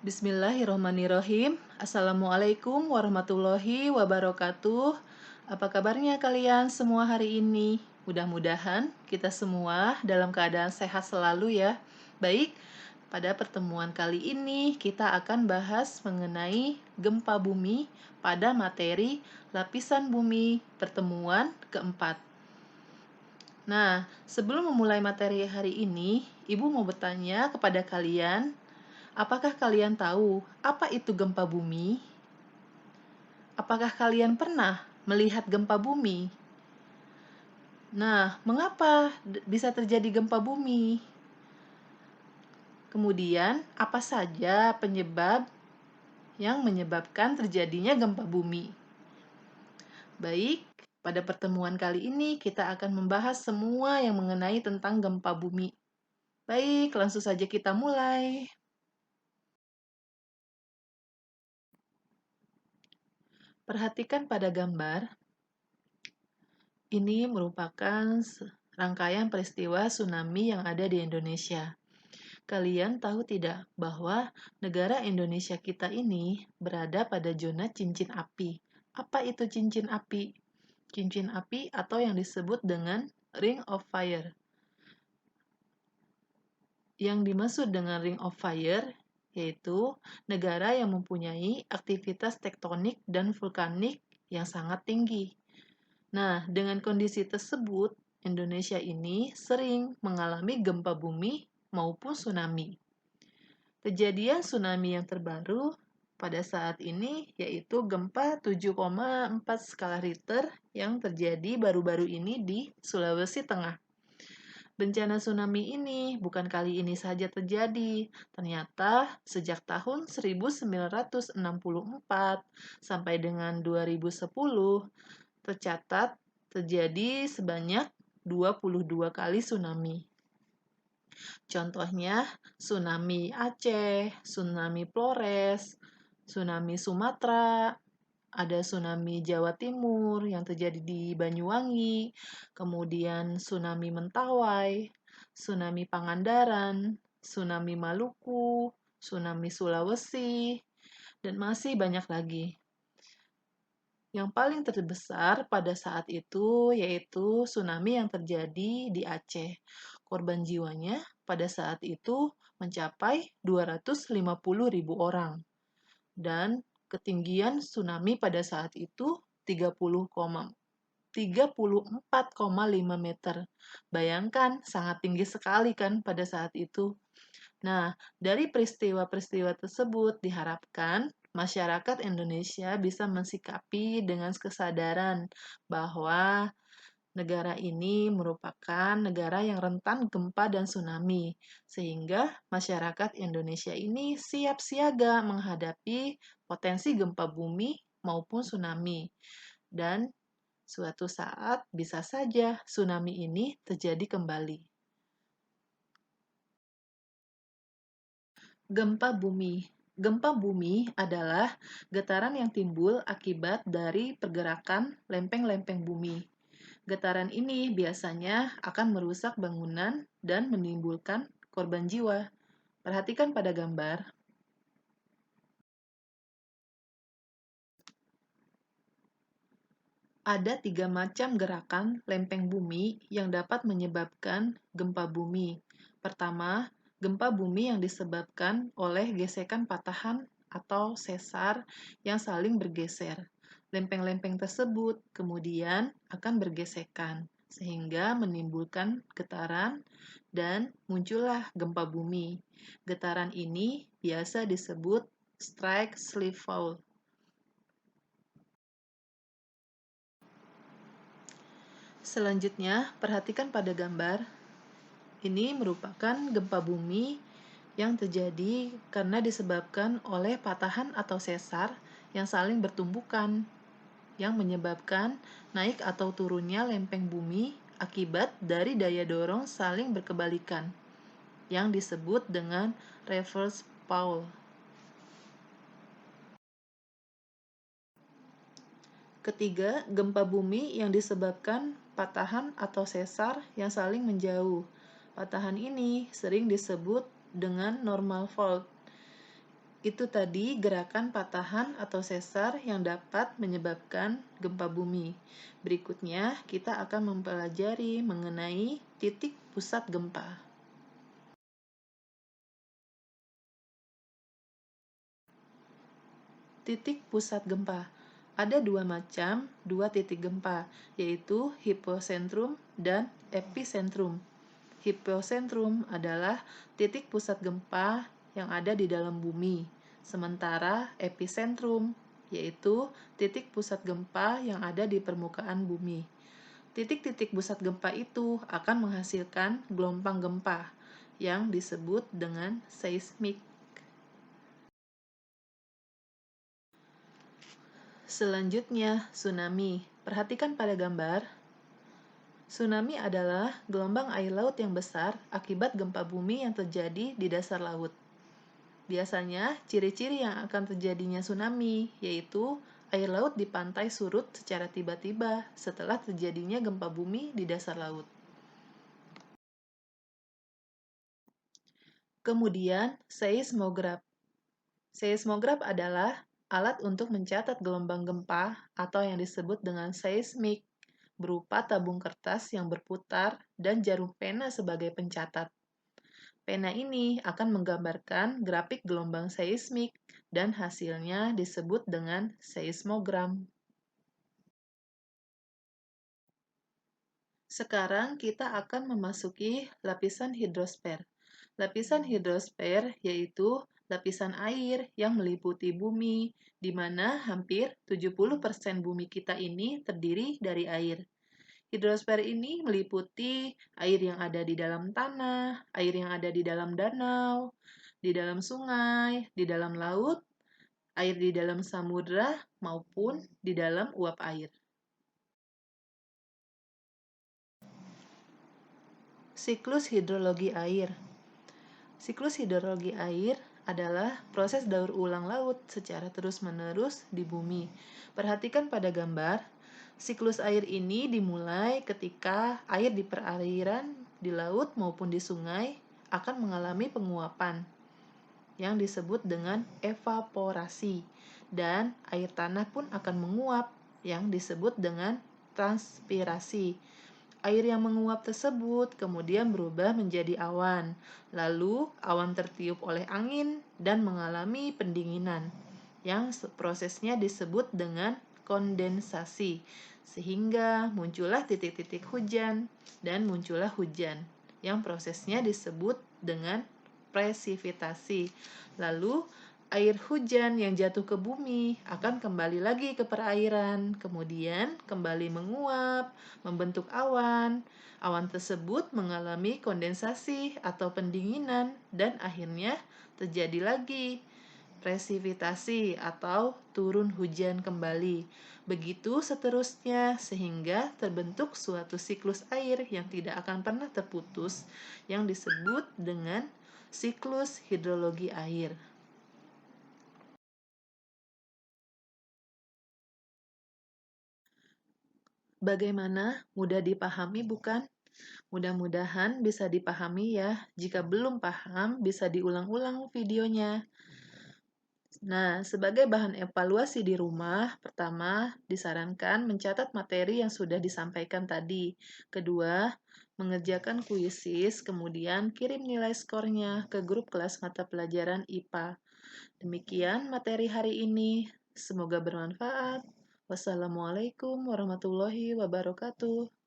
Bismillahirrahmanirrahim. Assalamualaikum warahmatullahi wabarakatuh. Apa kabarnya kalian semua hari ini? Mudah-mudahan kita semua dalam keadaan sehat selalu ya. Baik, pada pertemuan kali ini kita akan bahas mengenai gempa bumi pada materi lapisan bumi pertemuan keempat. Nah, sebelum memulai materi hari ini, Ibu mau bertanya kepada kalian, apakah kalian tahu apa itu gempa bumi? Apakah kalian pernah melihat gempa bumi? Nah, mengapa bisa terjadi gempa bumi? Kemudian, apa saja penyebab yang menyebabkan terjadinya gempa bumi? Baik, pada pertemuan kali ini kita akan membahas semua yang mengenai tentang gempa bumi. Baik, langsung saja kita mulai. Perhatikan pada gambar. Ini merupakan rangkaian peristiwa tsunami yang ada di Indonesia. Kalian tahu tidak bahwa negara Indonesia kita ini berada pada zona cincin api? Apa itu cincin api? Cincin api atau yang disebut dengan Ring of Fire. Yang dimaksud dengan Ring of Fire yaitu negara yang mempunyai aktivitas tektonik dan vulkanik yang sangat tinggi. Nah, dengan kondisi tersebut, Indonesia ini sering mengalami gempa bumi maupun tsunami. Kejadian tsunami yang terbaru pada saat ini yaitu gempa 7,4 skala Richter yang terjadi baru-baru ini di Sulawesi Tengah. Bencana tsunami ini bukan kali ini saja terjadi. Ternyata sejak tahun 1964 sampai dengan 2010 tercatat terjadi sebanyak 22 kali tsunami. Contohnya tsunami Aceh, tsunami Flores, tsunami Sumatera, ada tsunami Jawa Timur yang terjadi di Banyuwangi, kemudian tsunami Mentawai, tsunami Pangandaran, tsunami Maluku, tsunami Sulawesi, dan masih banyak lagi. Yang paling terbesar pada saat itu yaitu tsunami yang terjadi di Aceh. Korban jiwanya pada saat itu mencapai 250.000 orang. Dan ketinggian tsunami pada saat itu 34,5 meter. Bayangkan, sangat tinggi sekali kan pada saat itu. Nah, dari peristiwa-peristiwa tersebut diharapkan masyarakat Indonesia bisa mensikapi dengan kesadaran bahwa negara ini merupakan negara yang rentan gempa dan tsunami, sehingga masyarakat Indonesia ini siap siaga menghadapi potensi gempa bumi maupun tsunami. Dan suatu saat bisa saja tsunami ini terjadi kembali. Gempa bumi. Gempa bumi adalah getaran yang timbul akibat dari pergerakan lempeng-lempeng bumi. Getaran ini biasanya akan merusak bangunan dan menimbulkan korban jiwa. Perhatikan pada gambar. Ada 3 macam gerakan lempeng bumi yang dapat menyebabkan gempa bumi. Pertama, gempa bumi yang disebabkan oleh gesekan patahan atau sesar yang saling bergeser. Lempeng-lempeng tersebut kemudian akan bergesekan, sehingga menimbulkan getaran dan muncullah gempa bumi. Getaran ini biasa disebut strike slip fall. Selanjutnya, perhatikan pada gambar. Ini merupakan gempa bumi yang terjadi karena disebabkan oleh patahan atau sesar yang saling bertumbukan, yang menyebabkan naik atau turunnya lempeng bumi akibat dari daya dorong saling berkebalikan, yang disebut dengan reverse fall. Ketiga, gempa bumi yang disebabkan patahan atau sesar yang saling menjauh. Patahan ini sering disebut dengan normal fault. Itu tadi gerakan patahan atau sesar yang dapat menyebabkan gempa bumi. Berikutnya, kita akan mempelajari mengenai titik pusat gempa. Titik pusat gempa. Ada dua titik gempa, yaitu hiposentrum dan epicentrum. Hiposentrum adalah titik pusat gempa yang ada di dalam bumi, sementara epicentrum yaitu titik pusat gempa yang ada di permukaan bumi. Titik-titik pusat gempa itu akan menghasilkan gelombang gempa yang disebut dengan seismik. Selanjutnya, tsunami. Perhatikan pada gambar. Tsunami adalah gelombang air laut yang besar akibat gempa bumi yang terjadi di dasar laut. Biasanya, ciri-ciri yang akan terjadinya tsunami yaitu air laut di pantai surut secara tiba-tiba setelah terjadinya gempa bumi di dasar laut. Kemudian, seismograf. Seismograf adalah alat untuk mencatat gelombang gempa atau yang disebut dengan seismik, berupa tabung kertas yang berputar dan jarum pena sebagai pencatat. Pena ini akan menggambarkan grafik gelombang seismik dan hasilnya disebut dengan seismogram. Sekarang kita akan memasuki lapisan hidrosfer. Lapisan hidrosfer yaitu lapisan air yang meliputi bumi, di mana hampir 70% bumi kita ini terdiri dari air. Hidrosfer ini meliputi air yang ada di dalam tanah, air yang ada di dalam danau, di dalam sungai, di dalam laut, air di dalam samudra, maupun di dalam uap air. Siklus hidrologi air. Siklus hidrologi air adalah proses daur ulang laut secara terus-menerus di bumi. Perhatikan pada gambar, siklus air ini dimulai ketika air di perairan, di laut maupun di sungai akan mengalami penguapan yang disebut dengan evaporasi, dan air tanah pun akan menguap yang disebut dengan transpirasi. Air yang menguap tersebut kemudian berubah menjadi awan, lalu awan tertiup oleh angin dan mengalami pendinginan, yang prosesnya disebut dengan kondensasi, sehingga muncullah titik-titik hujan dan muncullah hujan, yang prosesnya disebut dengan presipitasi. Lalu air hujan yang jatuh ke bumi akan kembali lagi ke perairan, kemudian kembali menguap, membentuk awan. Awan tersebut mengalami kondensasi atau pendinginan dan akhirnya terjadi lagi presipitasi atau turun hujan kembali. Begitu seterusnya sehingga terbentuk suatu siklus air yang tidak akan pernah terputus yang disebut dengan siklus hidrologi air. Bagaimana? Mudah dipahami bukan? Mudah-mudahan bisa dipahami ya. Jika belum paham, bisa diulang-ulang videonya. Nah, sebagai bahan evaluasi di rumah, pertama, disarankan mencatat materi yang sudah disampaikan tadi. Kedua, mengerjakan kuisis, kemudian kirim nilai skornya ke grup kelas mata pelajaran IPA. Demikian materi hari ini. Semoga bermanfaat. Wassalamualaikum warahmatullahi wabarakatuh.